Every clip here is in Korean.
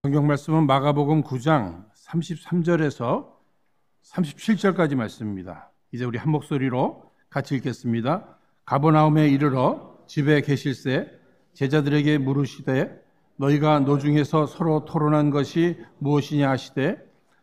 성경 말씀은 마가복음 9장 33절에서 37절까지 말씀입니다. 이제 우리 한 목소리로 같이 읽겠습니다. 가버나움에 이르러 집에 계실새 제자들에게 물으시되 너희가 노중에서 서로 토론한 것이 무엇이냐 하시되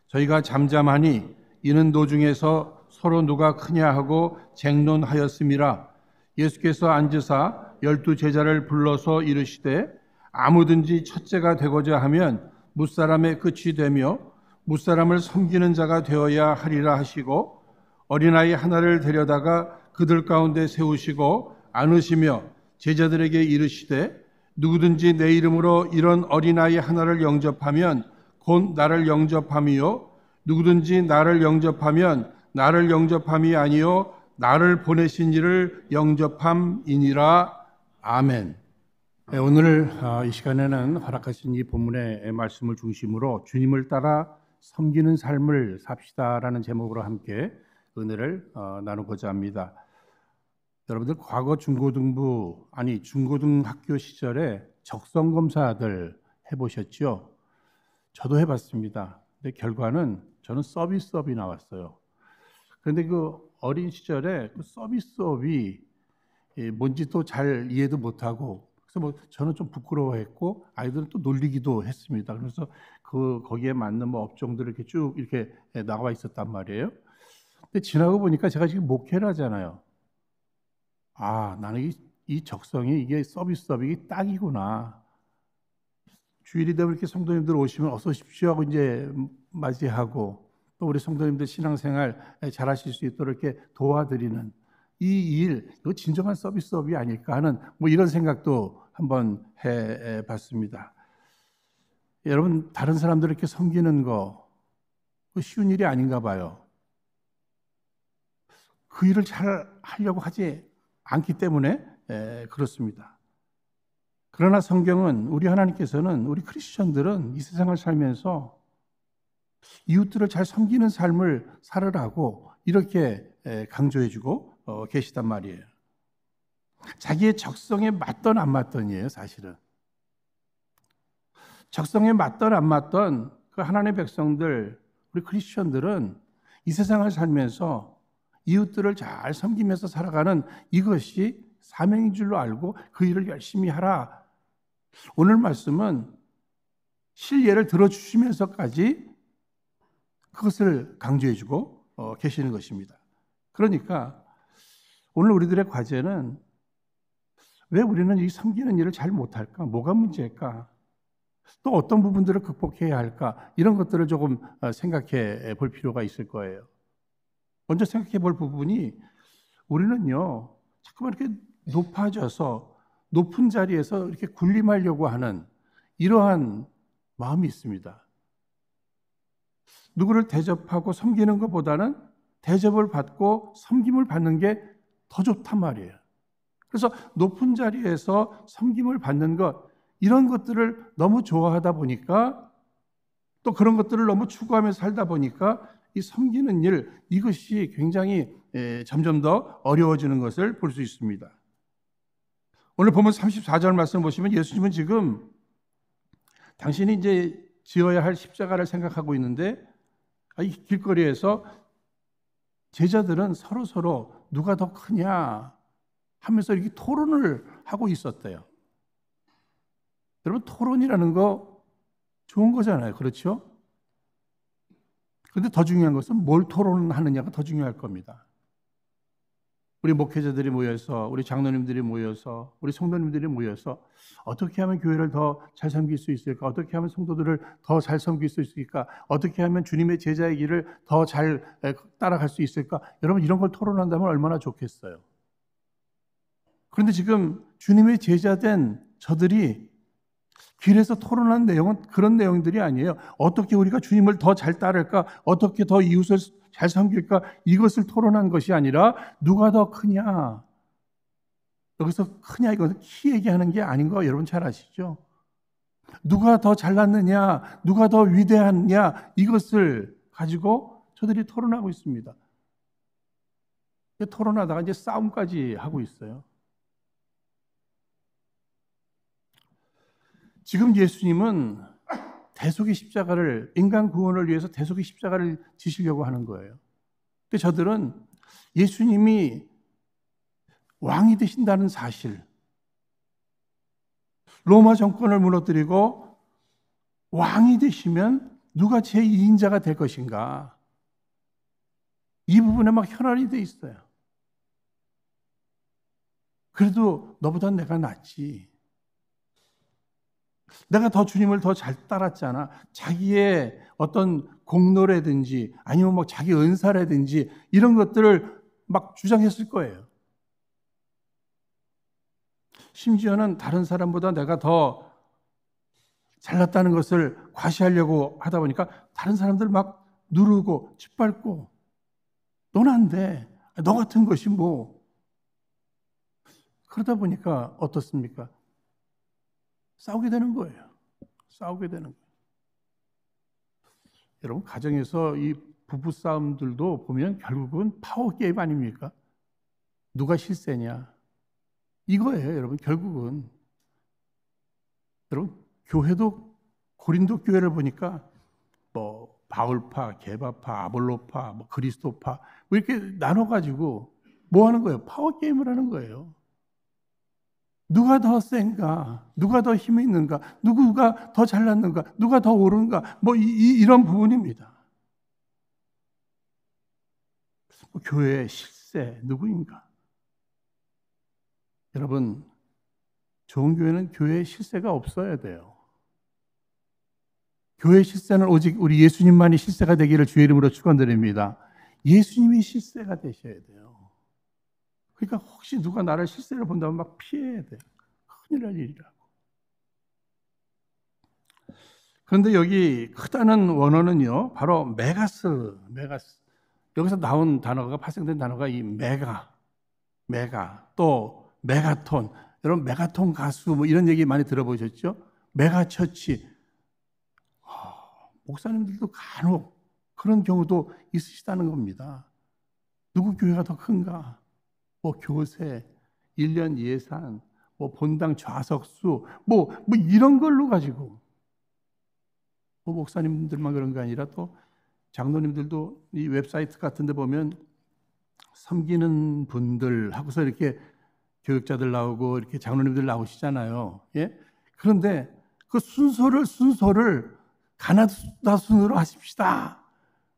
저희가 잠잠하니 이는 노중에서 서로 누가 크냐 하고 쟁론하였음이라. 예수께서 앉으사 12 제자를 불러서 이르시되 아무든지 첫째가 되고자 하면 무사람의 끝이 되며 무사람을 섬기는 자가 되어야 하리라 하시고 어린아이 하나를 데려다가 그들 가운데 세우시고 안으시며 제자들에게 이르시되 누구든지 내 이름으로 이런 어린아이 하나를 영접하면 곧 나를 영접함이요 누구든지 나를 영접하면 나를 영접함이 아니요 나를 보내신 이를 영접함이니라. 아멘. 오늘 이 시간에는 허락하신 이 본문의 말씀을 중심으로 주님을 따라 섬기는 삶을 삽시다라는 제목으로 함께 은혜를 나누고자 합니다. 여러분들 과거 중고등학교 시절에 적성검사들 해보셨죠? 저도 해봤습니다. 근데 결과는 저는 서비스업이 나왔어요. 그런데 그 어린 시절에 그 서비스업이 뭔지도 잘 이해도 못하고 그래서 저는 좀 부끄러워했고 아이들은 또 놀리기도 했습니다. 그래서 거기에 맞는 업종들을 이렇게 쭉 이렇게 나와 있었단 말이에요. 근데 지나고 보니까 제가 지금 목회를 하잖아요. 아, 나는 이 적성이 이게 서비스업이 딱이구나. 주일이 되면 이렇게 성도님들 오시면 어서 오십시오 하고 이제 맞이하고 또 우리 성도님들 신앙생활 잘하실 수 있도록 이렇게 도와드리는 이 일, 이거 진정한 서비스업이 아닐까 하는 이런 생각도 한번 해봤습니다. 여러분, 다른 사람들을 이렇게 섬기는 거 쉬운 일이 아닌가 봐요. 그 일을 잘 하려고 하지 않기 때문에 그렇습니다. 그러나 성경은 우리 하나님께서는 우리 크리스천들은 이 세상을 살면서 이웃들을 잘 섬기는 삶을 살으라고 이렇게 강조해주고 계시단 말이에요. 자기의 적성에 맞던 안 맞던이에요, 사실은. 적성에 맞던 안 맞던 그 하나님의 백성들, 우리 크리스천들은 이 세상을 살면서 이웃들을 잘 섬기면서 살아가는 이것이 사명인 줄로 알고 그 일을 열심히 하라. 오늘 말씀은 실예를 들어주시면서까지 그것을 강조해주고 계시는 것입니다. 그러니까 오늘 우리들의 과제는 왜 우리는 이 섬기는 일을 잘 못할까? 뭐가 문제일까? 또 어떤 부분들을 극복해야 할까? 이런 것들을 조금 생각해 볼 필요가 있을 거예요. 먼저 생각해 볼 부분이 우리는요, 자꾸만 이렇게 높아져서 높은 자리에서 이렇게 군림하려고 하는 이러한 마음이 있습니다. 누구를 대접하고 섬기는 것보다는 대접을 받고 섬김을 받는 게 더 좋단 말이에요. 그래서 높은 자리에서 섬김을 받는 것, 이런 것들을 너무 좋아하다 보니까 또 그런 것들을 너무 추구하면서 살다 보니까 이 섬기는 일, 이것이 굉장히 점점 더 어려워지는 것을 볼 수 있습니다. 오늘 보면 34절 말씀 보시면 예수님은 지금 당신이 이제 지어야 할 십자가를 생각하고 있는데 이 길거리에서 제자들은 서로 누가 더 크냐 하면서 이렇게 토론을 하고 있었대요. 여러분, 토론이라는 거 좋은 거잖아요. 그렇죠? 그런데 더 중요한 것은 뭘 토론하느냐가 더 중요할 겁니다. 우리 목회자들이 모여서, 우리 장로님들이 모여서, 우리 성도님들이 모여서 어떻게 하면 교회를 더 잘 섬길 수 있을까? 어떻게 하면 성도들을 더 잘 섬길 수 있을까? 어떻게 하면 주님의 제자의 길을 더 잘 따라갈 수 있을까? 여러분, 이런 걸 토론한다면 얼마나 좋겠어요. 그런데 지금 주님의 제자된 저들이 길에서 토론한 내용은 그런 내용들이 아니에요. 어떻게 우리가 주님을 더 잘 따를까? 어떻게 더 이웃을 잘 섬길까? 이것을 토론한 것이 아니라 누가 더 크냐? 여기서 크냐 이것은 키 얘기하는 게 아닌 거 여러분 잘 아시죠? 누가 더 잘났느냐? 누가 더 위대하냐? 이것을 가지고 저들이 토론하고 있습니다. 토론하다가 이제 싸움까지 하고 있어요. 지금 예수님은 대속의 십자가를, 인간 구원을 위해서 대속의 십자가를 지시려고 하는 거예요. 근데 저들은 예수님이 왕이 되신다는 사실, 로마 정권을 무너뜨리고 왕이 되시면 누가 제2인자가 될 것인가, 이 부분에 막 혈안이 돼 있어요. 그래도 너보다 내가 낫지. 내가 더 주님을 더 잘 따랐잖아. 자기의 어떤 공로라든지 아니면 뭐 자기 은사라든지 이런 것들을 막 주장했을 거예요. 심지어는 다른 사람보다 내가 더 잘났다는 것을 과시하려고 하다 보니까 다른 사람들 막 누르고 짓밟고, 너는 안 돼. 너 같은 것이 뭐. 그러다 보니까 어떻습니까? 싸우게 되는 거예요. 싸우게 되는 거예요. 여러분, 가정에서 이 부부 싸움들도 보면 결국은 파워 게임 아닙니까? 누가 실세냐? 이거예요, 여러분. 결국은. 여러분, 교회도 고린도 교회를 보니까 뭐 바울파, 게바파, 아볼로파, 뭐 그리스도파 뭐 이렇게 나눠가지고 뭐 하는 거예요? 파워 게임을 하는 거예요. 누가 더 센가? 누가 더 힘이 있는가? 누구가 더 잘났는가? 누가 더 옳은가? 뭐 이런 부분입니다. 교회의 실세 누구인가? 여러분, 좋은 교회는 교회의 실세가 없어야 돼요. 교회의 실세는 오직 우리 예수님만이 실세가 되기를 주의 이름으로 축원드립니다. 예수님이 실세가 되셔야 돼요. 그러니까 혹시 누가 나를 실세를 본다면 막 피해야 돼요. 큰일 날 일이라고. 그런데 여기 크다는 원어는요, 바로 메가스. 여기서 나온 단어가, 발생된 단어가 이 메가, 또 메가톤. 여러분, 메가톤 가수 뭐 이런 얘기 많이 들어보셨죠? 메가처치. 목사님들도 간혹 그런 경우도 있으시다는 겁니다. 누구 교회가 더 큰가? 뭐 교세, 1년 예산, 뭐 본당 좌석수, 뭐 이런 걸로 가지고, 뭐 목사님들만 그런 게 아니라 또 장로님들도 이 웹사이트 같은 데 보면 섬기는 분들 하고서 이렇게 교육자들 나오고 이렇게 장로님들 나오시잖아요. 예? 그런데 그 순서를 가나다 순으로 하십시다.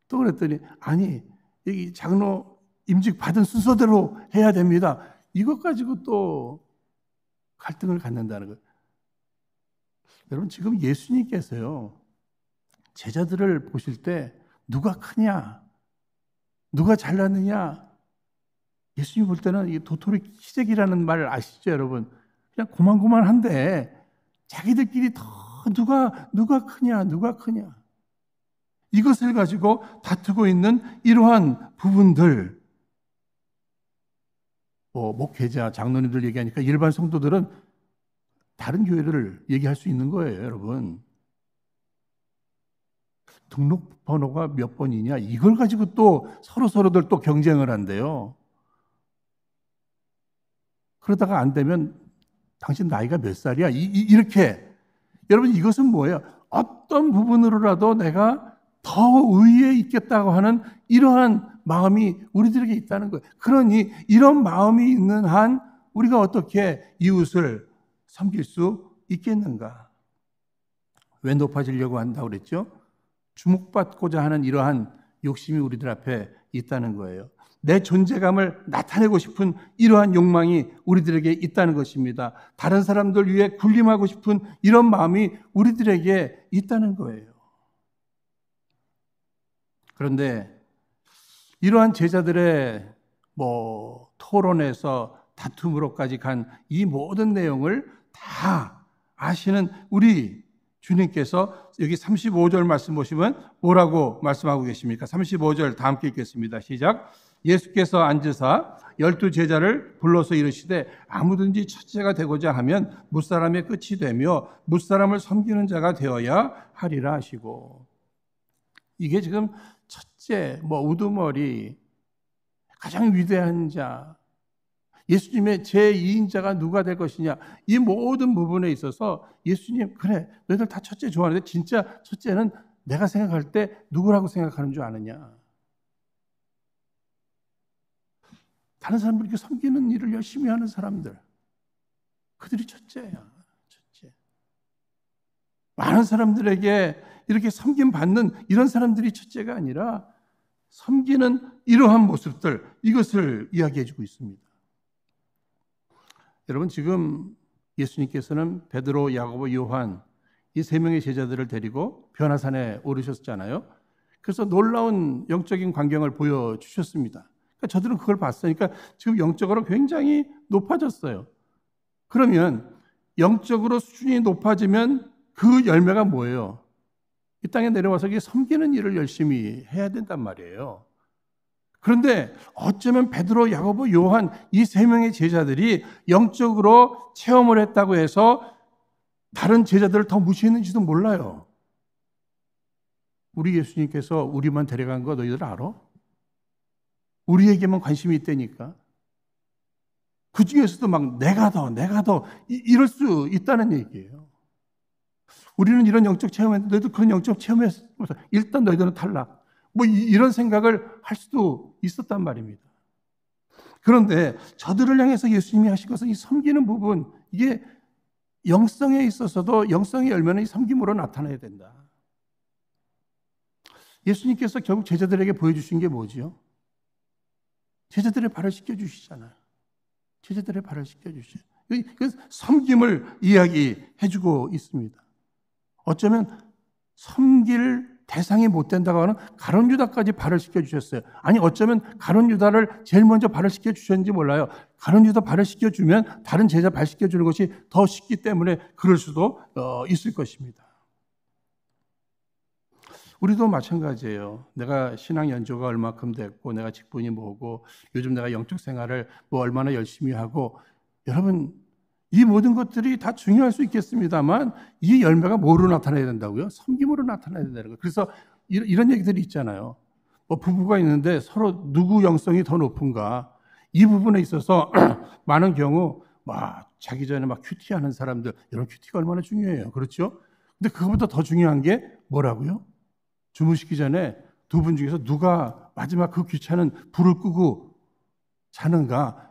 또 그랬더니 아니, 여기 장로 임직 받은 순서대로 해야 됩니다. 이것 가지고 또 갈등을 갖는다는 거예요. 여러분, 지금 예수님께서요, 제자들을 보실 때 누가 크냐, 누가 잘났느냐, 예수님 볼 때는 이 도토리 키재기라는 말 아시죠, 여러분? 그냥 고만고만한데 자기들끼리 더 누가 크냐, 이것을 가지고 다투고 있는 이러한 부분들, 뭐 목회자, 장로님들 얘기하니까 일반 성도들은 다른 교회를 얘기할 수 있는 거예요, 여러분. 등록번호가 몇 번이냐, 이걸 가지고 또 서로들 또 경쟁을 한대요. 그러다가 안 되면 당신 나이가 몇 살이야? 이렇게. 여러분, 이것은 뭐예요? 어떤 부분으로라도 내가 더 위에 있겠다고 하는 이러한 마음이 우리들에게 있다는 거예요. 그러니 이런 마음이 있는 한 우리가 어떻게 이웃을 섬길 수 있겠는가? 왜 높아지려고 한다고 그랬죠? 주목받고자 하는 이러한 욕심이 우리들 앞에 있다는 거예요. 내 존재감을 나타내고 싶은 이러한 욕망이 우리들에게 있다는 것입니다. 다른 사람들 위해 군림하고 싶은 이런 마음이 우리들에게 있다는 거예요. 그런데 이러한 제자들의 토론에서 다툼으로까지 간 이 모든 내용을 다 아시는 우리 주님께서 여기 35절 말씀 보시면 뭐라고 말씀하고 계십니까? 35절 다 함께 읽겠습니다. 시작. 예수께서 앉으사 12 제자를 불러서 이르시되 아무든지 첫째가 되고자 하면 무사람의 끝이 되며 무사람을 섬기는 자가 되어야 하리라 하시고, 이게 지금 첫째, 우두머리, 가장 위대한 자, 예수님의 제2인자가 누가 될 것이냐, 이 모든 부분에 있어서 예수님, 그래, 너희들 다 첫째 좋아하는데 진짜 첫째는 내가 생각할 때 누구라고 생각하는 줄 아느냐. 다른 사람들에게 섬기는 일을 열심히 하는 사람들, 그들이 첫째야. 첫째. 많은 사람들에게 이렇게 섬김받는 이런 사람들이 첫째가 아니라 섬기는 이러한 모습들, 이것을 이야기해주고 있습니다. 여러분, 지금 예수님께서는 베드로, 야고보, 요한 이 세 명의 제자들을 데리고 변화산에 오르셨잖아요. 그래서 놀라운 영적인 광경을 보여주셨습니다. 그러니까 저들은 그걸 봤으니까 지금 영적으로 굉장히 높아졌어요. 그러면 영적으로 수준이 높아지면 그 열매가 뭐예요? 이 땅에 내려와서 섬기는 일을 열심히 해야 된단 말이에요. 그런데 어쩌면 베드로, 야고보, 요한 이 세 명의 제자들이 영적으로 체험을 했다고 해서 다른 제자들을 더 무시했는지도 몰라요. 우리 예수님께서 우리만 데려간 거 너희들 알아? 우리에게만 관심이 있다니까. 그 중에서도 막 내가 더 이럴 수 있다는 얘기예요. 우리는 이런 영적 체험했는데 너희도 그런 영적 체험했어. 일단 너희들은 탈락. 뭐 이런 생각을 할 수도 있었단 말입니다. 그런데 저들을 향해서 예수님이 하신 것은 이 섬기는 부분, 이게 영성에 있어서도 영성의 열매는 이 섬김으로 나타나야 된다. 예수님께서 결국 제자들에게 보여주신 게 뭐지요? 제자들의 발을 씻겨주시잖아요. 제자들의 발을 씻겨주시죠. 그 섬김을 이야기해주고 있습니다. 어쩌면 섬길 대상이 못 된다고 하는 가룟 유다까지 발을 씻겨주셨어요. 아니 어쩌면 가룟 유다를 제일 먼저 발을 씻겨주셨는지 몰라요. 가룟 유다 발을 씻겨주면 다른 제자 발 씻겨주는 것이 더 쉽기 때문에 그럴 수도 있을 것입니다. 우리도 마찬가지예요. 내가 신앙 연조가 얼마큼 됐고 내가 직분이 뭐고 요즘 내가 영적 생활을 뭐 얼마나 열심히 하고, 여러분 이 모든 것들이 다 중요할 수 있겠습니다만 이 열매가 뭐로 나타나야 된다고요? 섬김으로 나타나야 된다는 거예요. 그래서 이런 얘기들이 있잖아요. 뭐 부부가 있는데 서로 누구 영성이 더 높은가, 이 부분에 있어서 많은 경우 막 자기 전에 막 큐티하는 사람들, 이런 큐티가 얼마나 중요해요. 그렇죠? 근데 그것보다 더 중요한 게 뭐라고요? 주무시기 전에 두 분 중에서 누가 마지막 그 귀찮은 불을 끄고 자는가,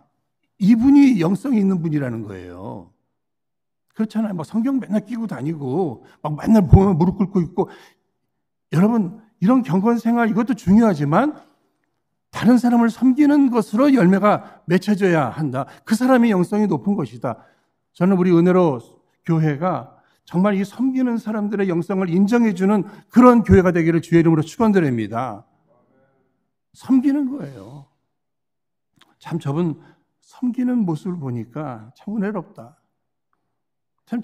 이분이 영성이 있는 분이라는 거예요. 그렇잖아요. 막 성경 맨날 끼고 다니고 막 맨날 보면 무릎 꿇고 있고. 여러분, 이런 경건 생활 이것도 중요하지만 다른 사람을 섬기는 것으로 열매가 맺혀져야 한다. 그 사람이 영성이 높은 것이다. 저는 우리 은혜로 교회가 정말 이 섬기는 사람들의 영성을 인정해주는 그런 교회가 되기를 주의 이름으로 축원드립니다. 섬기는 거예요. 참 저분 섬기는 모습을 보니까 참 은혜롭다. 참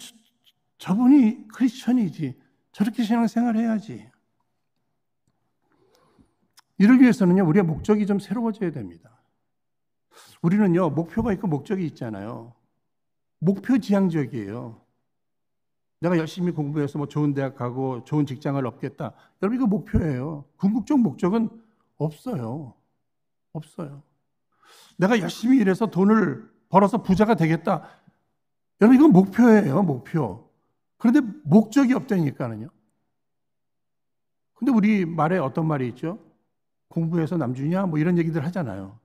저분이 크리스천이지, 저렇게 신앙생활 해야지. 이를 위해서는요, 우리의 목적이 좀 새로워져야 됩니다. 우리는요, 목표가 있고 목적이 있잖아요. 목표 지향적이에요. 내가 열심히 공부해서 뭐 좋은 대학 가고 좋은 직장을 얻겠다. 여러분, 이거 목표예요. 궁극적 목적은 없어요. 없어요. 내가 열심히 일해서 돈을 벌어서 부자가 되겠다. 여러분, 이건 목표예요, 목표. 그런데 목적이 없다니까는요. 근데 우리 말에 어떤 말이 있죠? 공부해서 남주냐? 뭐 이런 얘기들 하잖아요.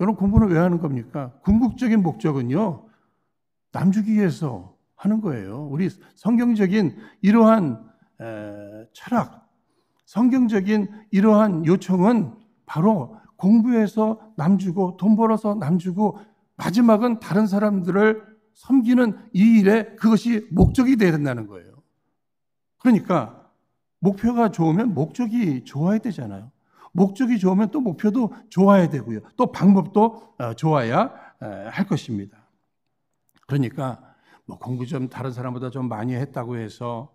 여러분, 공부는 왜 하는 겁니까? 궁극적인 목적은요, 남주기 위해서 하는 거예요. 우리 성경적인 이러한 철학, 성경적인 이러한 요청은 바로 공부해서 남주고 돈 벌어서 남주고 마지막은 다른 사람들을 섬기는 이 일에 그것이 목적이 되어야 된다는 거예요. 그러니까 목표가 좋으면 목적이 좋아야 되잖아요. 목적이 좋으면 또 목표도 좋아야 되고요. 또 방법도 좋아야 할 것입니다. 그러니까 뭐 공부 좀 다른 사람보다 좀 많이 했다고 해서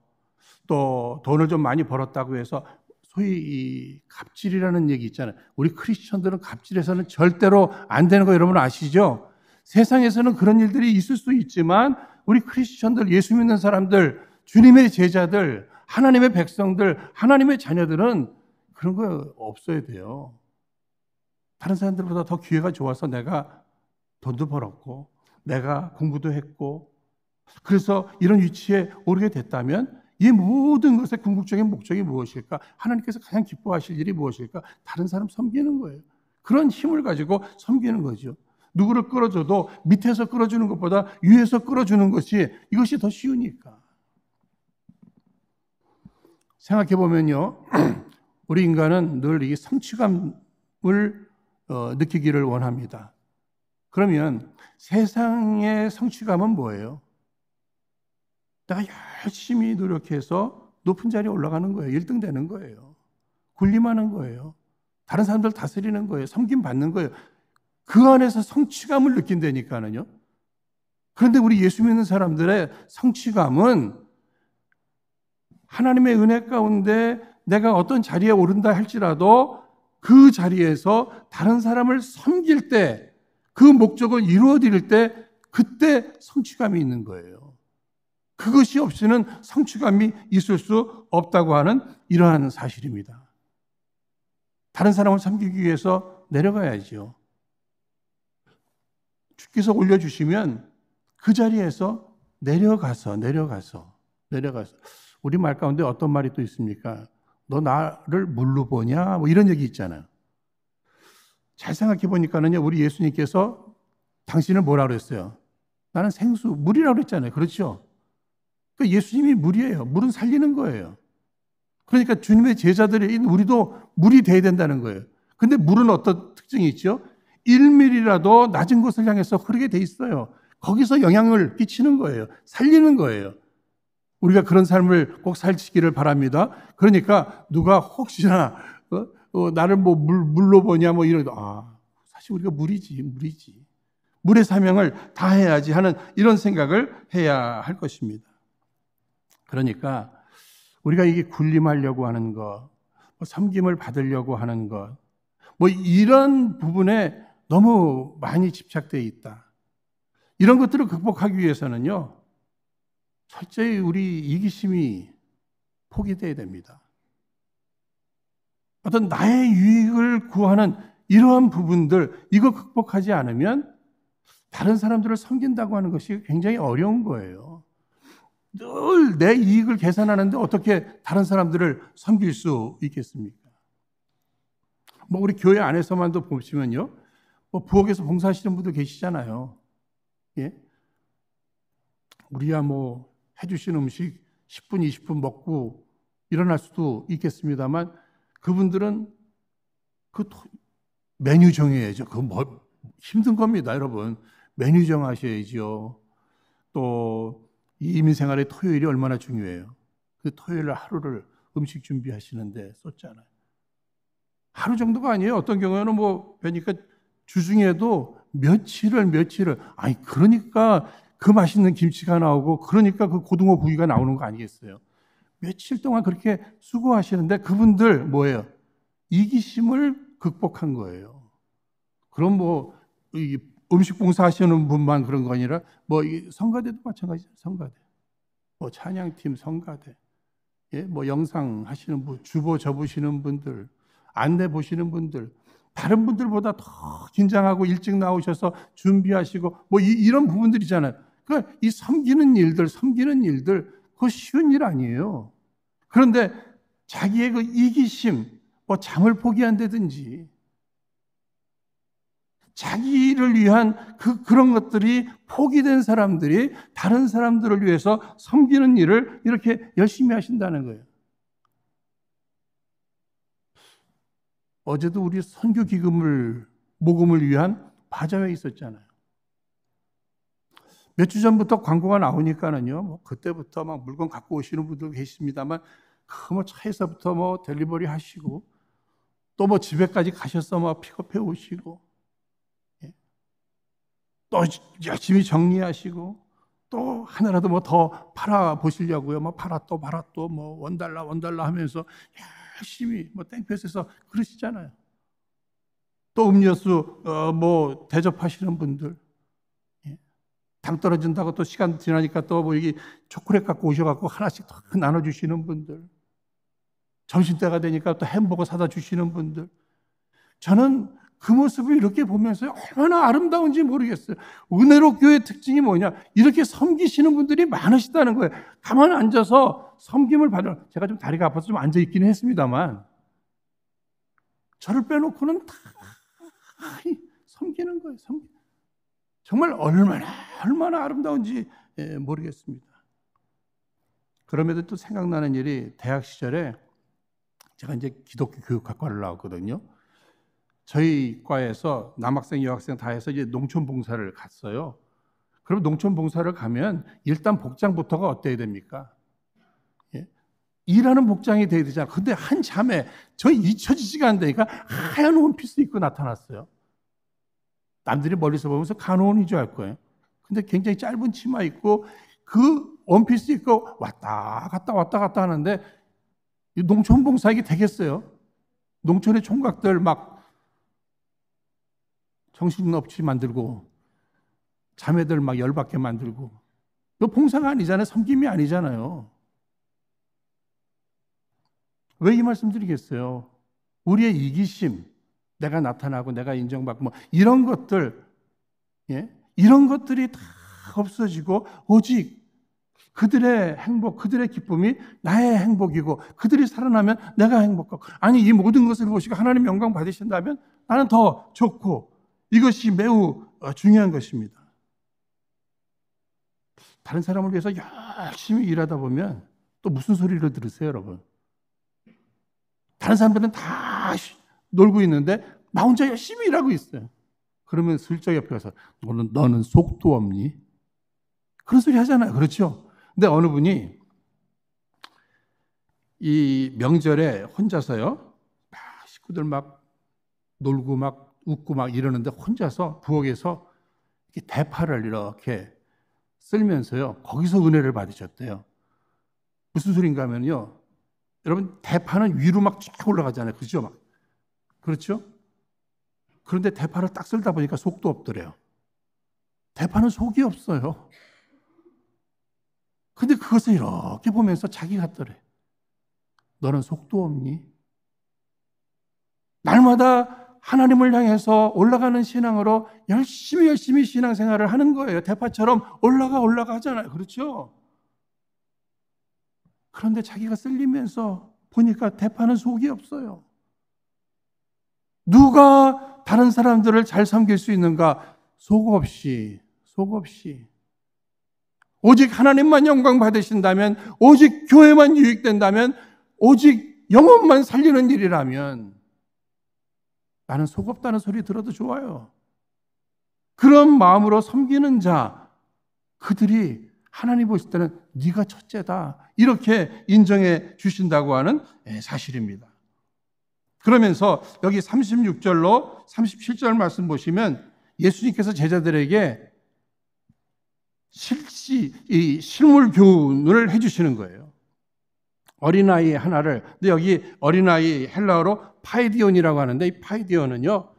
또 돈을 좀 많이 벌었다고 해서 소위 이 갑질이라는 얘기 있잖아요. 우리 크리스천들은 갑질해서는 절대로 안 되는 거 여러분 아시죠? 세상에서는 그런 일들이 있을 수 있지만 우리 크리스천들, 예수 믿는 사람들, 주님의 제자들, 하나님의 백성들, 하나님의 자녀들은 그런 거 없어야 돼요. 다른 사람들보다 더 기회가 좋아서 내가 돈도 벌었고 내가 공부도 했고 그래서 이런 위치에 오르게 됐다면 이 모든 것의 궁극적인 목적이 무엇일까? 하나님께서 가장 기뻐하실 일이 무엇일까? 다른 사람 섬기는 거예요. 그런 힘을 가지고 섬기는 거죠. 누구를 끌어줘도 밑에서 끌어주는 것보다 위에서 끌어주는 것이 이것이 더 쉬우니까. 생각해 보면요, 우리 인간은 늘 이 성취감을 느끼기를 원합니다. 그러면 세상의 성취감은 뭐예요? 내가 열심히 노력해서 높은 자리에 올라가는 거예요. 1등 되는 거예요. 군림하는 거예요. 다른 사람들 다스리는 거예요. 섬김 받는 거예요. 그 안에서 성취감을 느낀다니까는요. 그런데 우리 예수 믿는 사람들의 성취감은 하나님의 은혜 가운데 내가 어떤 자리에 오른다 할지라도 그 자리에서 다른 사람을 섬길 때, 그 목적을 이루어드릴 때 그때 성취감이 있는 거예요. 그것이 없이는 성취감이 있을 수 없다고 하는 이러한 사실입니다. 다른 사람을 섬기기 위해서 내려가야죠. 주께서 올려주시면 그 자리에서 내려가서 우리 말 가운데 어떤 말이 또 있습니까? 너 나를 물로 보냐? 뭐 이런 얘기 있잖아요. 잘 생각해 보니까는요, 우리 예수님께서 당신을 뭐라 그랬어요? 나는 생수, 물이라고 그랬잖아요. 그렇죠? 그러니까 예수님이 물이에요. 물은 살리는 거예요. 그러니까 주님의 제자들이 우리도 물이 돼야 된다는 거예요. 근데 물은 어떤 특징이 있죠? 1mm라도 낮은 곳을 향해서 흐르게 돼 있어요. 거기서 영향을 끼치는 거예요. 살리는 거예요. 우리가 그런 삶을 꼭 살기를 바랍니다. 그러니까 누가 혹시나 나를 뭐 물로 보냐 뭐 이러도 사실 우리가 물이지. 물의 사명을 다해야지 하는 이런 생각을 해야 할 것입니다. 그러니까 우리가 이게 군림하려고 하는 것, 섬김을 받으려고 하는 것, 뭐 이런 부분에 너무 많이 집착되어 있다. 이런 것들을 극복하기 위해서는요, 철저히 우리 이기심이 포기돼야 됩니다. 어떤 나의 유익을 구하는 이러한 부분들, 이거 극복하지 않으면 다른 사람들을 섬긴다고 하는 것이 굉장히 어려운 거예요. 늘 내 이익을 계산하는데 어떻게 다른 사람들을 섬길 수 있겠습니까? 뭐 우리 교회 안에서만도 보시면요, 뭐 부엌에서 봉사하시는 분들 계시잖아요. 예? 우리야 뭐 해주신 음식 10분, 20분 먹고 일어날 수도 있겠습니다만 그분들은 그 메뉴 정해야죠. 그거 뭐 힘든 겁니다, 여러분. 메뉴 정하셔야죠. 또 이민생활의 토요일이 얼마나 중요해요. 그 토요일 하루를 음식 준비하시는데 썼잖아요. 하루 정도가 아니에요. 어떤 경우에는 뭐 뵈니까 주중에도 며칠을 아니 그러니까 그 맛있는 김치가 나오고 그러니까 그 고등어 구이가 나오는 거 아니겠어요? 며칠 동안 그렇게 수고하시는데 그분들 뭐예요? 이기심을 극복한 거예요. 그럼 뭐 음식 봉사하시는 분만 그런 거 아니라 뭐 성가대도 마찬가지죠. 성가대, 뭐 찬양팀, 성가대, 예, 뭐 영상 하시는 분, 주보 접으시는 분들, 안내 보시는 분들, 다른 분들보다 더 긴장하고 일찍 나오셔서 준비하시고 뭐 이런 부분들이잖아요. 그러니까 이 섬기는 일들 그거 쉬운 일 아니에요. 그런데 자기의 그 이기심, 뭐 잠을 포기한다든지 자기를 위한 그런 것들이 포기된 사람들이 다른 사람들을 위해서 섬기는 일을 이렇게 열심히 하신다는 거예요. 어제도 우리 선교 기금을 모금을 위한 바자회 있었잖아요. 몇 주 전부터 광고가 나오니까는요, 뭐 그때부터 막 물건 갖고 오시는 분들 계십니다만, 그 뭐 차에서부터 뭐 델리버리 하시고, 또 뭐 집에까지 가셔서 뭐 픽업해 오시고, 예. 또 열심히 정리하시고, 또 하나라도 뭐 더 팔아 보시려고요. 뭐 팔아 또 뭐 원달러 하면서 열심히 뭐 땡볕에서 그러시잖아요. 또 음료수 뭐 대접하시는 분들, 당 떨어진다고 또 시간 지나니까 또 뭐 여기 초콜릿 갖고 오셔갖고 하나씩 더 나눠주시는 분들, 점심때가 되니까 또 햄버거 사다 주시는 분들, 저는 그 모습을 이렇게 보면서 얼마나 아름다운지 모르겠어요. 은혜로 교회의 특징이 뭐냐? 이렇게 섬기시는 분들이 많으시다는 거예요. 가만 앉아서 섬김을 받으러, 제가 좀 다리가 아파서 좀 앉아 있기는 했습니다만, 저를 빼놓고는 다 섬기는 거예요. 정말 얼마나 아름다운지 모르겠습니다. 그럼에도 또 생각나는 일이, 대학 시절에 제가 이제 기독교 교육학과를 나왔거든요. 저희 과에서 남학생, 여학생 다 해서 이제 농촌 봉사를 갔어요. 그럼 농촌 봉사를 가면 일단 복장부터가 어때야 됩니까? 예? 일하는 복장이 돼야 되잖아요. 근데 한 자매, 저 잊혀지지가 않다니까 하얀 원피스 입고 나타났어요. 남들이 멀리서 보면서 간호원인 줄 알 거예요. 근데 굉장히 짧은 치마 입고 그 원피스 입고 왔다 갔다 하는데, 농촌 봉사 이게 되겠어요? 농촌의 총각들 막 정신없이 만들고 자매들 막 열받게 만들고, 이거 봉사가 아니잖아요. 섬김이 아니잖아요. 왜 이 말씀 드리겠어요? 우리의 이기심, 내가 나타나고 내가 인정받고 뭐 이런 것들, 이런 것들이 다 없어지고 오직 그들의 행복, 그들의 기쁨이 나의 행복이고, 그들이 살아나면 내가 행복하고, 아니 이 모든 것을 보시고 하나님 영광 받으신다면 나는 더 좋고, 이것이 매우 중요한 것입니다. 다른 사람을 위해서 열심히 일하다 보면 또 무슨 소리를 들으세요, 여러분? 다른 사람들은 다 놀고 있는데 나 혼자 열심히 일하고 있어요. 그러면 슬쩍 옆에 가서 너는 속도 없니? 그런 소리 하잖아요. 그렇죠? 근데 어느 분이 이 명절에 혼자서요, 식구들 막 놀고 막 웃고 막 이러는데 혼자서 부엌에서 이렇게 대파를 이렇게 쓸면서요, 거기서 은혜를 받으셨대요. 무슨 소린가 하면요, 여러분 대파는 위로 막 쫙 올라가잖아요. 그죠? 막. 그렇죠? 그런데 대파를 딱 쓸다 보니까 속도 없더래요. 대파는 속이 없어요. 근데 그것을 이렇게 보면서 자기 같더래. 너는 속도 없니? 날마다 하나님을 향해서 올라가는 신앙으로 열심히 신앙생활을 하는 거예요. 대파처럼 올라가 하잖아요. 그렇죠? 그런데 자기가 쓸리면서 보니까 대파는 속이 없어요. 누가 다른 사람들을 잘 섬길 수 있는가? 속 없이. 오직 하나님만 영광 받으신다면, 오직 교회만 유익된다면, 오직 영혼만 살리는 일이라면 나는 속 없다는 소리 들어도 좋아요. 그런 마음으로 섬기는 자, 그들이 하나님 보실 때는 네가 첫째다, 이렇게 인정해 주신다고 하는 사실입니다. 그러면서 여기 36절로 37절 말씀 보시면 예수님께서 제자들에게 실물 교훈을 해주시는 거예요. 어린아이 하나를, 근데 여기 어린아이 헬라어로 파이디온이라고 하는데, 이 파이디온은요,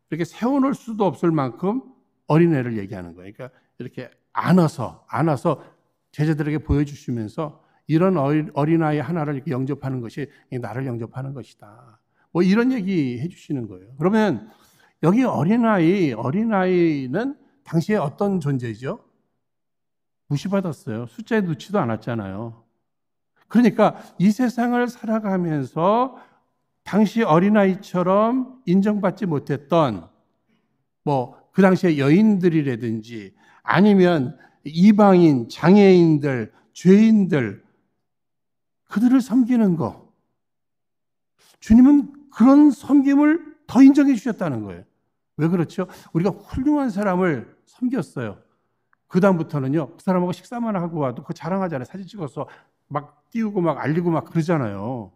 이렇게 세워놓을 수도 없을 만큼 어린애를 얘기하는 거예요. 그러니까 이렇게 안아서 제자들에게 보여주시면서 이런 어린아이 하나를 이렇게 영접하는 것이 나를 영접하는 것이다, 뭐 이런 얘기 해주시는 거예요. 그러면 여기 어린아이는 당시에 어떤 존재죠? 무시받았어요. 숫자에 넣지도 않았잖아요. 그러니까 이 세상을 살아가면서 당시 어린아이처럼 인정받지 못했던 그 당시에 여인들이라든지 아니면 이방인, 장애인들, 죄인들, 그들을 섬기는 거, 주님은 그런 섬김을 더 인정해 주셨다는 거예요. 왜 그렇죠? 우리가 훌륭한 사람을 섬겼어요. 그 다음부터는요, 그 사람하고 식사만 하고 와도 그거 자랑하잖아요. 사진 찍어서 막 띄우고 막 알리고 막 그러잖아요.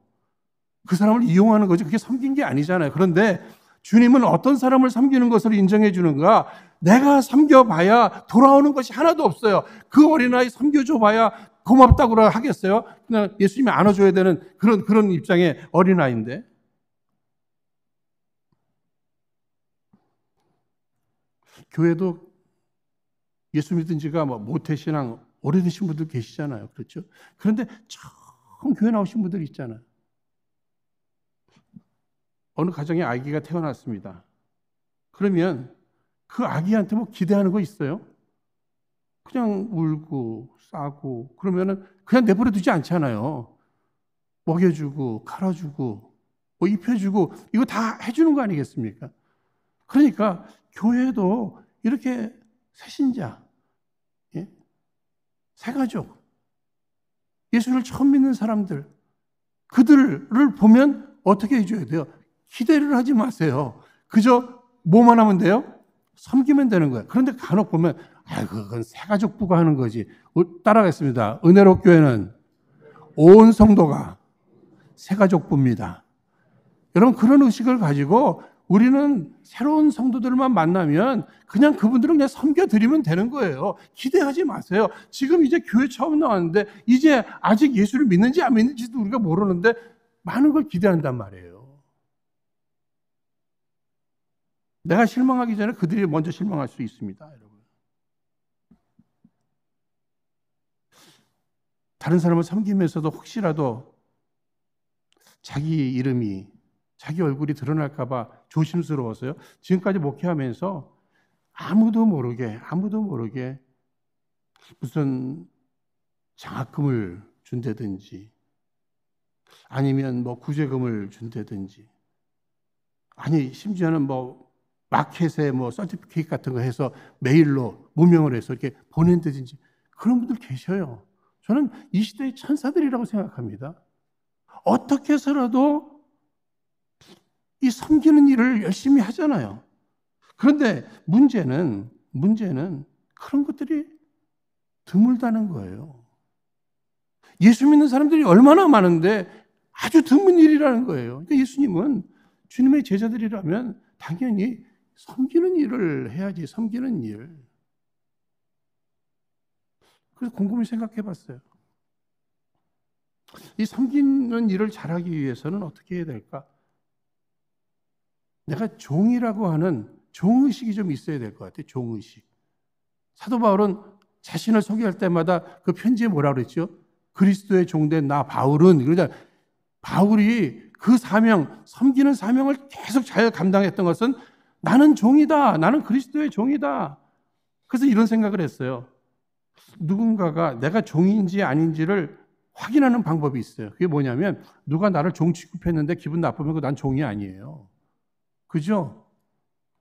그 사람을 이용하는 거지, 그게 섬긴 게 아니잖아요. 그런데 주님은 어떤 사람을 섬기는 것을 인정해 주는가? 내가 섬겨봐야 돌아오는 것이 하나도 없어요. 그 어린아이 섬겨줘봐야 고맙다고 하겠어요? 그냥 예수님이 안아줘야 되는 그런 입장의 어린아이인데. 교회도 예수 믿은 지가 모태신앙 오래되신 분들 계시잖아요. 그렇죠? 그런데 처음 교회 나오신 분들 있잖아요. 어느 가정에 아기가 태어났습니다. 그러면 그 아기한테 뭐 기대하는 거 있어요? 그냥 울고 싸고 그러면은 그냥 내버려 두지 않잖아요. 먹여주고 갈아주고 뭐 입혀주고 이거 다 해주는 거 아니겠습니까? 그러니까 교회도 이렇게 새신자, 예? 새가족, 예수를 처음 믿는 사람들, 그들을 보면 어떻게 해줘야 돼요? 기대를 하지 마세요. 그저 뭐만 하면 돼요? 섬기면 되는 거예요. 그런데 간혹 보면 그건 새가족부가 하는 거지. 따라가겠습니다. 은혜로 교회는 온 성도가 새가족부입니다. 여러분 그런 의식을 가지고 우리는 새로운 성도들만 만나면 그냥 그분들은 그냥 섬겨드리면 되는 거예요. 기대하지 마세요. 지금 이제 교회 처음 나왔는데 이제 아직 예수를 믿는지 안 믿는지도 우리가 모르는데 많은 걸 기대한단 말이에요. 내가 실망하기 전에 그들이 먼저 실망할 수 있습니다, 여러분. 다른 사람을 섬기면서도 혹시라도 자기 이름이, 자기 얼굴이 드러날까 봐 조심스러워서요. 지금까지 목회하면서 아무도 모르게 무슨 장학금을 준다든지 아니면 뭐 구제금을 준다든지 아니 심지어는 뭐 마켓에 뭐 서티피케이트 같은 거 해서 메일로 무명을 해서 이렇게 보낸다든지 그런 분들 계셔요. 저는 이 시대의 천사들이라고 생각합니다. 어떻게 해서라도 이 섬기는 일을 열심히 하잖아요. 그런데 문제는 그런 것들이 드물다는 거예요. 예수 믿는 사람들이 얼마나 많은데 아주 드문 일이라는 거예요. 그러니까 예수님은 주님의 제자들이라면 당연히 섬기는 일을 해야지, 섬기는 일. 그래서 곰곰이 생각해 봤어요. 이 섬기는 일을 잘하기 위해서는 어떻게 해야 될까? 내가 종이라고 하는 종의식이 좀 있어야 될 것 같아요. 종의식. 사도 바울은 자신을 소개할 때마다 그 편지에 뭐라 그랬죠? 그리스도의 종된 나 바울은. 그러자 바울이 그 사명, 섬기는 사명을 계속 잘 감당했던 것은 나는 종이다. 나는 그리스도의 종이다. 그래서 이런 생각을 했어요. 누군가가 내가 종인지 아닌지를 확인하는 방법이 있어요. 그게 뭐냐면 누가 나를 종 취급했는데 기분 나쁘면 난 종이 아니에요. 그죠?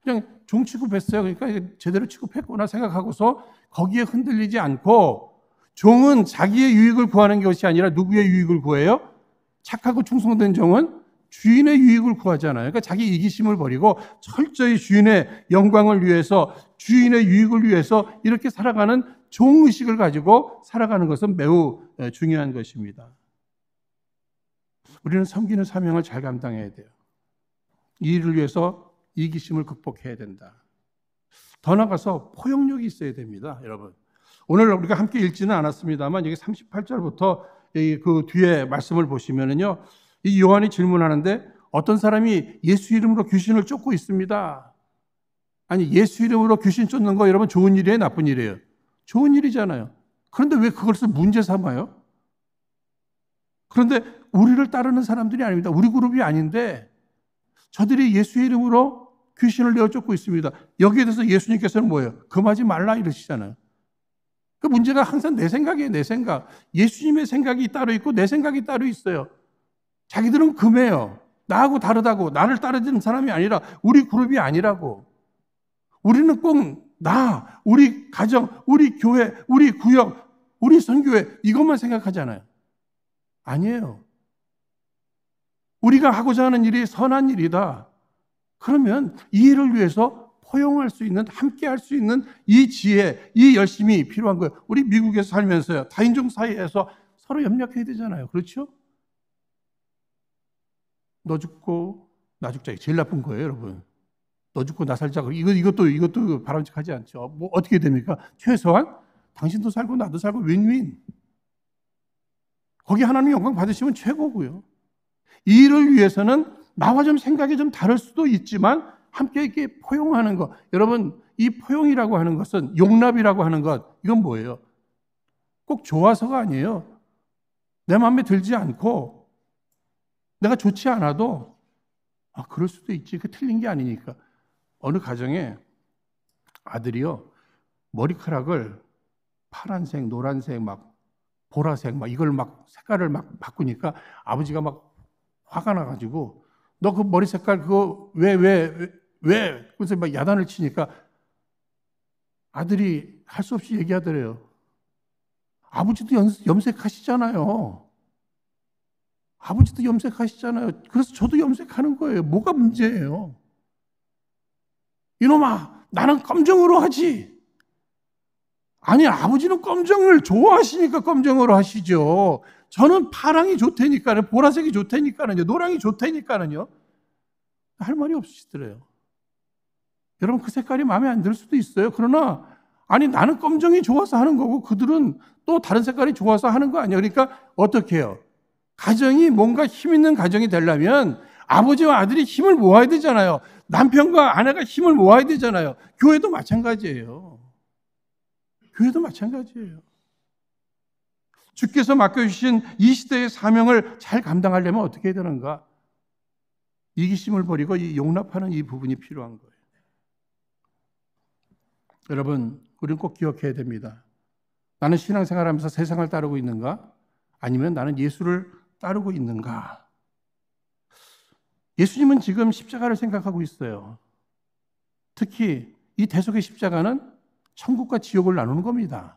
그냥 종 취급했어요. 그러니까 제대로 취급했구나 생각하고서 거기에 흔들리지 않고 종은 자기의 유익을 구하는 것이 아니라 누구의 유익을 구해요? 착하고 충성된 종은 주인의 유익을 구하잖아요. 그러니까 자기 이기심을 버리고 철저히 주인의 영광을 위해서 주인의 유익을 위해서 이렇게 살아가는 종의식을 가지고 살아가는 것은 매우 중요한 것입니다. 우리는 섬기는 사명을 잘 감당해야 돼요. 이 일을 위해서 이기심을 극복해야 된다. 더 나아가서 포용력이 있어야 됩니다, 여러분. 오늘 우리가 함께 읽지는 않았습니다만 여기 38절부터 그 뒤에 말씀을 보시면은요, 이 요한이 질문하는데 어떤 사람이 예수 이름으로 귀신을 쫓고 있습니다. 아니 예수 이름으로 귀신 쫓는 거 여러분 좋은 일이에요, 나쁜 일이에요? 좋은 일이잖아요. 그런데 왜 그것을 문제 삼아요? 그런데 우리를 따르는 사람들이 아닙니다. 우리 그룹이 아닌데 저들이 예수의 이름으로 귀신을 내어 쫓고 있습니다. 여기에 대해서 예수님께서는 뭐예요? 금하지 말라 이러시잖아요. 그 문제가 항상 내 생각이에요, 내 생각. 예수님의 생각이 따로 있고 내 생각이 따로 있어요. 자기들은 금해요. 나하고 다르다고. 나를 따르는 사람이 아니라 우리 그룹이 아니라고. 우리는 꼭 나, 우리 가정, 우리 교회, 우리 구역, 우리 선교회 이것만 생각하잖아요. 아니에요. 우리가 하고자 하는 일이 선한 일이다. 그러면 이 일을 위해서 포용할 수 있는, 함께 할 수 있는 이 지혜, 이 열심이 필요한 거예요. 우리 미국에서 살면서요. 다인종 사이에서 서로 협력해야 되잖아요. 그렇죠? 너 죽고 나 죽자. 제일 나쁜 거예요, 여러분. 너 죽고 나 살자. 이것도 바람직하지 않죠. 뭐 어떻게 됩니까? 최소한 당신도 살고 나도 살고 윈윈. 거기 하나님 영광 받으시면 최고고요. 이 일을 위해서는 나와 좀 생각이 좀 다를 수도 있지만 함께 이렇게 포용하는 것. 여러분, 이 포용이라고 하는 것은 용납이라고 하는 것. 이건 뭐예요? 꼭 좋아서가 아니에요. 내 마음에 들지 않고 내가 좋지 않아도 그럴 수도 있지. 그 틀린 게 아니니까. 어느 가정에 아들이요, 머리카락을 파란색, 노란색, 막 보라색, 막 이걸 막 색깔을 막 바꾸니까 아버지가 막 화가 나가지고 너 그 머리 색깔 그거 왜? 그래서 막 야단을 치니까 아들이 할 수 없이 얘기하더래요. 아버지도 염색하시잖아요. 아버지도 염색하시잖아요. 그래서 저도 염색하는 거예요. 뭐가 문제예요? 이놈아, 나는 검정으로 하지. 아니, 아버지는 검정을 좋아하시니까 검정으로 하시죠. 저는 파랑이 좋다니까요. 보라색이 좋다니까요. 노랑이 좋다니까요. 할 말이 없으시더래요. 여러분, 그 색깔이 마음에 안 들 수도 있어요. 그러나 아니, 나는 검정이 좋아서 하는 거고 그들은 또 다른 색깔이 좋아서 하는 거 아니에요. 그러니까 어떻게 해요? 가정이 뭔가 힘 있는 가정이 되려면 아버지와 아들이 힘을 모아야 되잖아요. 남편과 아내가 힘을 모아야 되잖아요. 교회도 마찬가지예요. 교회도 마찬가지예요. 주께서 맡겨주신 이 시대의 사명을 잘 감당하려면 어떻게 해야 되는가? 이기심을 버리고 이 용납하는 이 부분이 필요한 거예요. 여러분, 우리는 꼭 기억해야 됩니다. 나는 신앙생활하면서 세상을 따르고 있는가? 아니면 나는 예수를 따르고 있는가? 예수님은 지금 십자가를 생각하고 있어요. 특히 이 대속의 십자가는 천국과 지옥을 나누는 겁니다.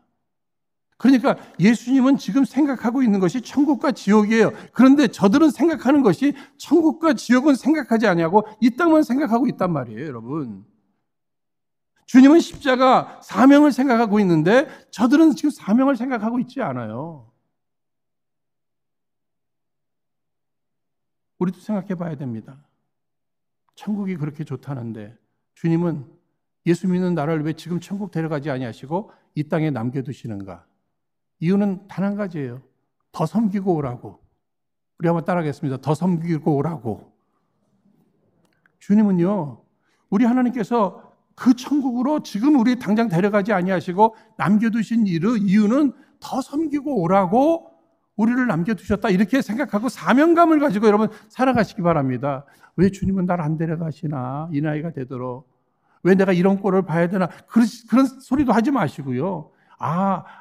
그러니까 예수님은 지금 생각하고 있는 것이 천국과 지옥이에요. 그런데 저들은 생각하는 것이 천국과 지옥은 생각하지 아니하고 이 땅만 생각하고 있단 말이에요, 여러분. 주님은 십자가 사명을 생각하고 있는데 저들은 지금 사명을 생각하고 있지 않아요. 우리도 생각해 봐야 됩니다. 천국이 그렇게 좋다는데 주님은 예수 믿는 나를 왜 지금 천국 데려가지 아니하시고 이 땅에 남겨두시는가? 이유는 단 한 가지예요. 더 섬기고 오라고. 우리 한번 따라하겠습니다. 더 섬기고 오라고. 주님은요, 우리 하나님께서 그 천국으로 지금 우리 당장 데려가지 아니하시고 남겨두신 이유는 더 섬기고 오라고 우리를 남겨두셨다. 이렇게 생각하고 사명감을 가지고 여러분 살아가시기 바랍니다. 왜 주님은 날 안 데려가시나? 이 나이가 되도록. 왜 내가 이런 꼴을 봐야 되나? 그런 소리도 하지 마시고요.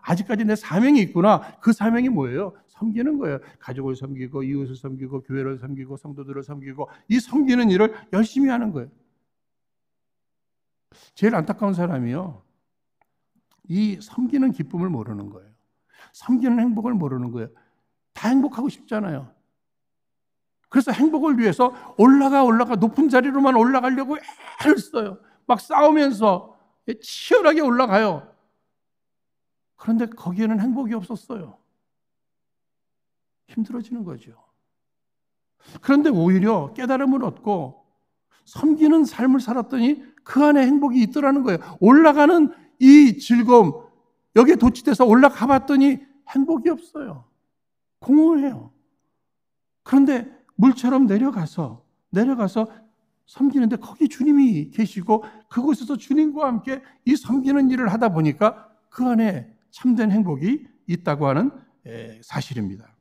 아직까지 내 사명이 있구나. 그 사명이 뭐예요? 섬기는 거예요. 가족을 섬기고 이웃을 섬기고 교회를 섬기고 성도들을 섬기고 이 섬기는 일을 열심히 하는 거예요. 제일 안타까운 사람이요, 이 섬기는 기쁨을 모르는 거예요. 섬기는 행복을 모르는 거예요. 다 행복하고 싶잖아요. 그래서 행복을 위해서 올라가 높은 자리로만 올라가려고 애를 써요. 막 싸우면서 치열하게 올라가요. 그런데 거기에는 행복이 없었어요. 힘들어지는 거죠. 그런데 오히려 깨달음을 얻고 섬기는 삶을 살았더니 그 안에 행복이 있더라는 거예요. 올라가는 이 즐거움, 여기에 도취돼서 올라가 봤더니 행복이 없어요. 공허해요. 그런데 물처럼 내려가서 섬기는데 거기 주님이 계시고 그곳에서 주님과 함께 이 섬기는 일을 하다 보니까 그 안에 참된 행복이 있다고 하는 사실입니다.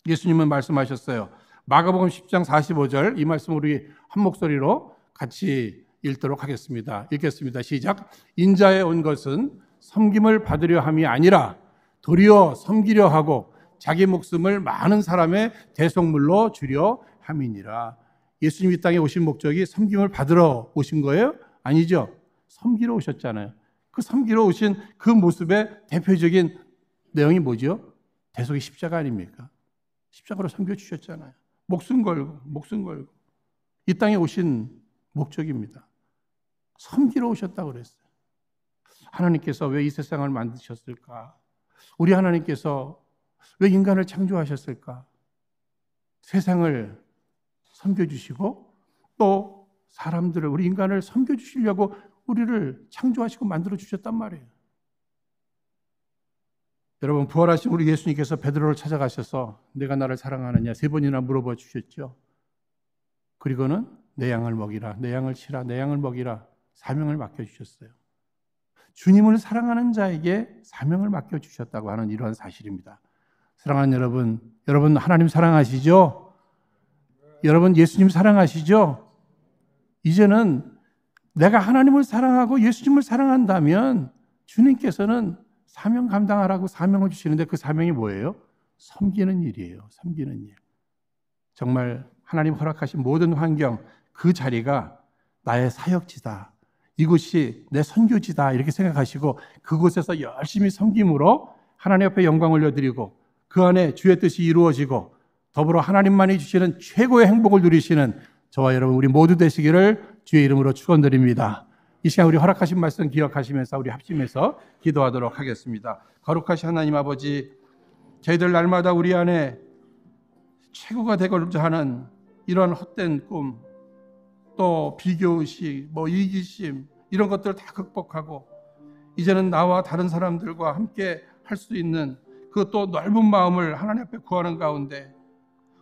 예수님은 말씀하셨어요. 마가복음 10장 45절 이 말씀 우리 한 목소리로 같이 읽도록 하겠습니다. 읽겠습니다. 시작. 인자에 온 것은 섬김을 받으려 함이 아니라 도리어 섬기려 하고 자기 목숨을 많은 사람의 대속물로 주려 함이니라. 예수님 이 땅에 오신 목적이 섬김을 받으러 오신 거예요? 아니죠. 섬기러 오셨잖아요. 그 섬기러 오신 그 모습의 대표적인 내용이 뭐죠? 대속의 십자가 아닙니까? 십자가로 섬겨주셨잖아요. 목숨 걸고 이 땅에 오신 목적입니다. 섬기러 오셨다고 그랬어요. 하나님께서 왜 이 세상을 만드셨을까? 우리 하나님께서 왜 인간을 창조하셨을까? 세상을 섬겨주시고 또 사람들을, 우리 인간을 섬겨주시려고 우리를 창조하시고 만들어주셨단 말이에요. 여러분, 부활하신 우리 예수님께서 베드로를 찾아가셔서 내가 나를 사랑하느냐 3번이나 물어봐 주셨죠. 그리고는 내 양을 먹이라, 내 양을 치라, 내 양을 먹이라 사명을 맡겨주셨어요. 주님을 사랑하는 자에게 사명을 맡겨주셨다고 하는 이러한 사실입니다. 사랑하는 여러분 하나님 사랑하시죠? 여러분 예수님 사랑하시죠? 이제는 내가 하나님을 사랑하고 예수님을 사랑한다면 주님께서는 사명 감당하라고 사명을 주시는데 그 사명이 뭐예요? 섬기는 일이에요. 섬기는 일. 정말 하나님 허락하신 모든 환경, 그 자리가 나의 사역지다. 이곳이 내 선교지다. 이렇게 생각하시고 그곳에서 열심히 섬김으로 하나님 앞에 영광 올려드리고 그 안에 주의 뜻이 이루어지고 더불어 하나님만이 주시는 최고의 행복을 누리시는 저와 여러분 우리 모두 되시기를 주의 이름으로 축원드립니다. 이 시간 우리 허락하신 말씀 기억하시면서 우리 합심해서 기도하도록 하겠습니다. 거룩하신 하나님 아버지, 저희들 날마다 우리 안에 최고가 되고자 하는 이런 헛된 꿈, 또 비교의식, 이기심 이런 것들을 다 극복하고 이제는 나와 다른 사람들과 함께 할 수 있는 그것도 넓은 마음을 하나님 앞에 구하는 가운데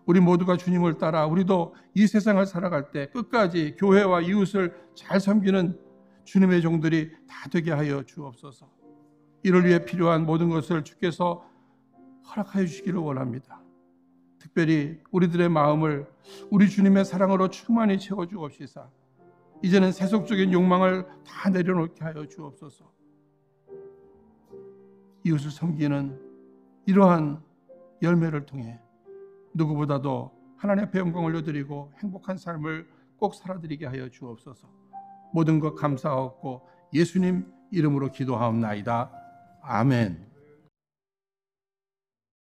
우리 모두가 주님을 따라 우리도 이 세상을 살아갈 때 끝까지 교회와 이웃을 잘 섬기는 주님의 종들이 다 되게 하여 주옵소서. 이를 위해 필요한 모든 것을 주께서 허락하여 주시기를 원합니다. 특별히 우리들의 마음을 우리 주님의 사랑으로 충만히 채워주옵시사 이제는 세속적인 욕망을 다 내려놓게 하여 주옵소서. 이웃을 섬기는 이러한 열매를 통해 누구보다도 하나님 앞에 영광을 올려드리고 행복한 삶을 꼭 살아드리게 하여 주옵소서. 모든 것 감사하옵고 예수님 이름으로 기도하옵나이다. 아멘.